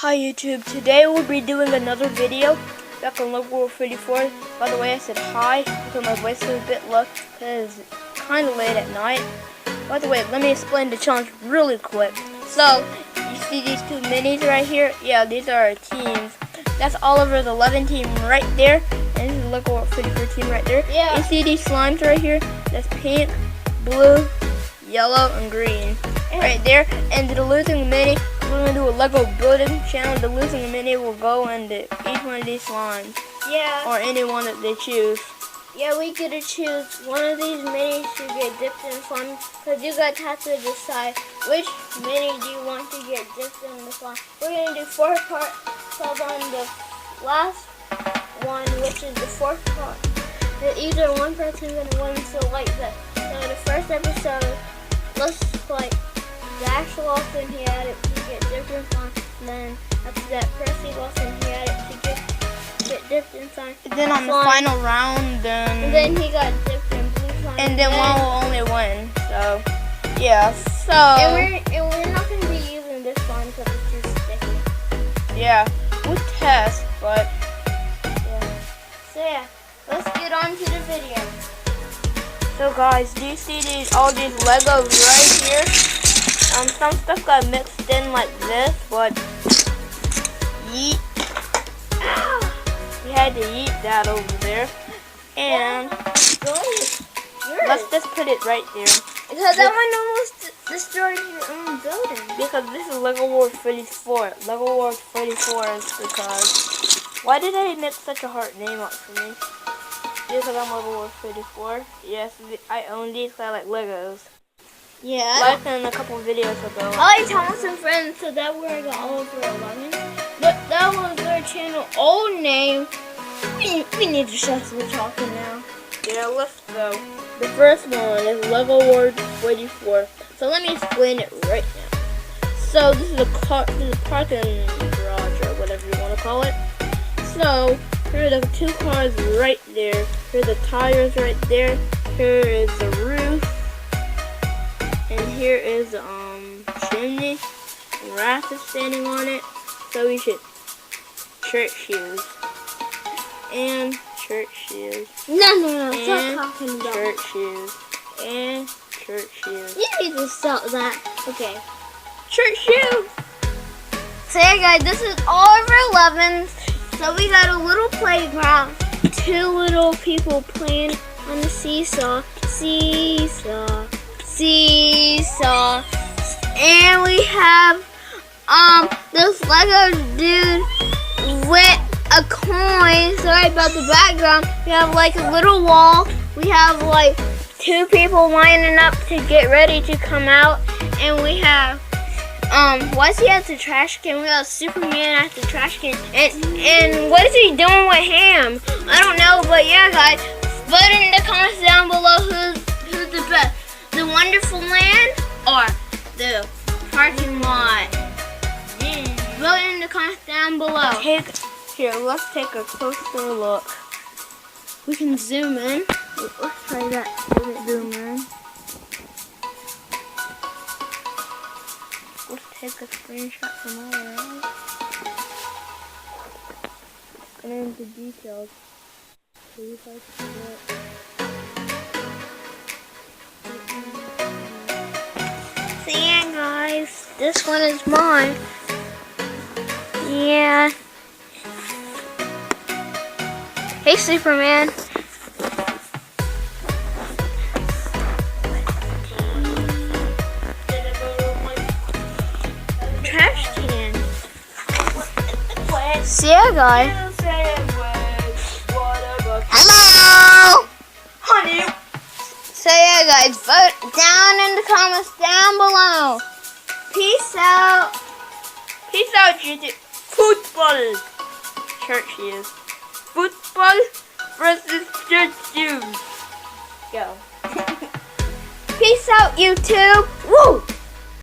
Hi YouTube, today we'll be doing another video back on Lego World 34. By the way, I said hi because my voice is a bit low because it's kind of late at night. By the way, let me explain the challenge really quick. So, you see these two minis right here? Yeah, these are our teams. That's Oliver's 11 team right there, and this is Lego World 34 team right there. Yeah. You see these slimes right here? That's pink, blue, yellow, and green. Right there, and the losing mini, we're going to do a Lego building challenge. The losing mini will go into each one of these slimes. Yeah. Or any one that they choose. Yeah, we get to choose one of these minis to get dipped in slime. Because you guys have to decide which mini do you want to get dipped in the slime. We're going to do 4 parts. So on the last one, which is the 4th part, either one person is going to win. So like that. So the first episode, let's like Dash lost and he had it to get different slime. And then after that, Percy lost and he had it to get dipped in slime. And then on the final round, then he got dipped in blue slime. And then one will only win. So yeah. So and we're not gonna be using this slime because it's too sticky. yeah, we'll test, but yeah. So yeah, let's get on to the video. So guys, do you see all these Legos right here? Some stuff got mixed in like this, but yeet. We had to yeet that over there. And let's just put it right there. Because that one almost destroyed your own building. Because this is Lego World 34. Lego World 34 is because... Why did I make such a hard name up for me? Because I'm Lego World 34. Yes, I own these because I like Legos. Yeah. Like in a couple videos ago. I like Thomas and Friends, so that where I got Oliver 11. But that was their channel old name. We need to shut the talking now. Yeah, let's go. The first one is Lego World 44. So let me explain it right now. So this is a parking garage or whatever you want to call it. So here are the 2 cars right there. Here are the tires right there. Here is the roof. And here is the chimney. And Raph is standing on it. So we should church shoes. And church shoes. No, And stop talking about church shoes. And church shoes. You need to stop that. Okay. Church shoes! So yeah guys, this is Oliver 11. So we got a little playground. 2 little people playing on the seesaw. Seesaw. And we have this Lego dude with a coin. Sorry about the background. We have like a little wall. We have like 2 people lining up to get ready to come out. And we have why is he at the trash can? We got Superman at the trash can. And what is he doing with Ham? I don't know, but yeah guys, vote in the comments down below who's the best. The Wonderful Land or the parking lot? Vote in the comments down below. Here, let's take a closer look. We can zoom in. Let's try that. Zoom in. Let's take a screenshot from all around. And into details. See if I can do it. So yeah guys, this one is mine. Yeah. Hey Superman. Trash can. So yeah guys. Hello! Honey! So yeah guys, vote down in the comments down below. Peace out. Peace out, YouTube. Football! Church shoes. Football versus church shoes. Go. Peace out, YouTube. Woo!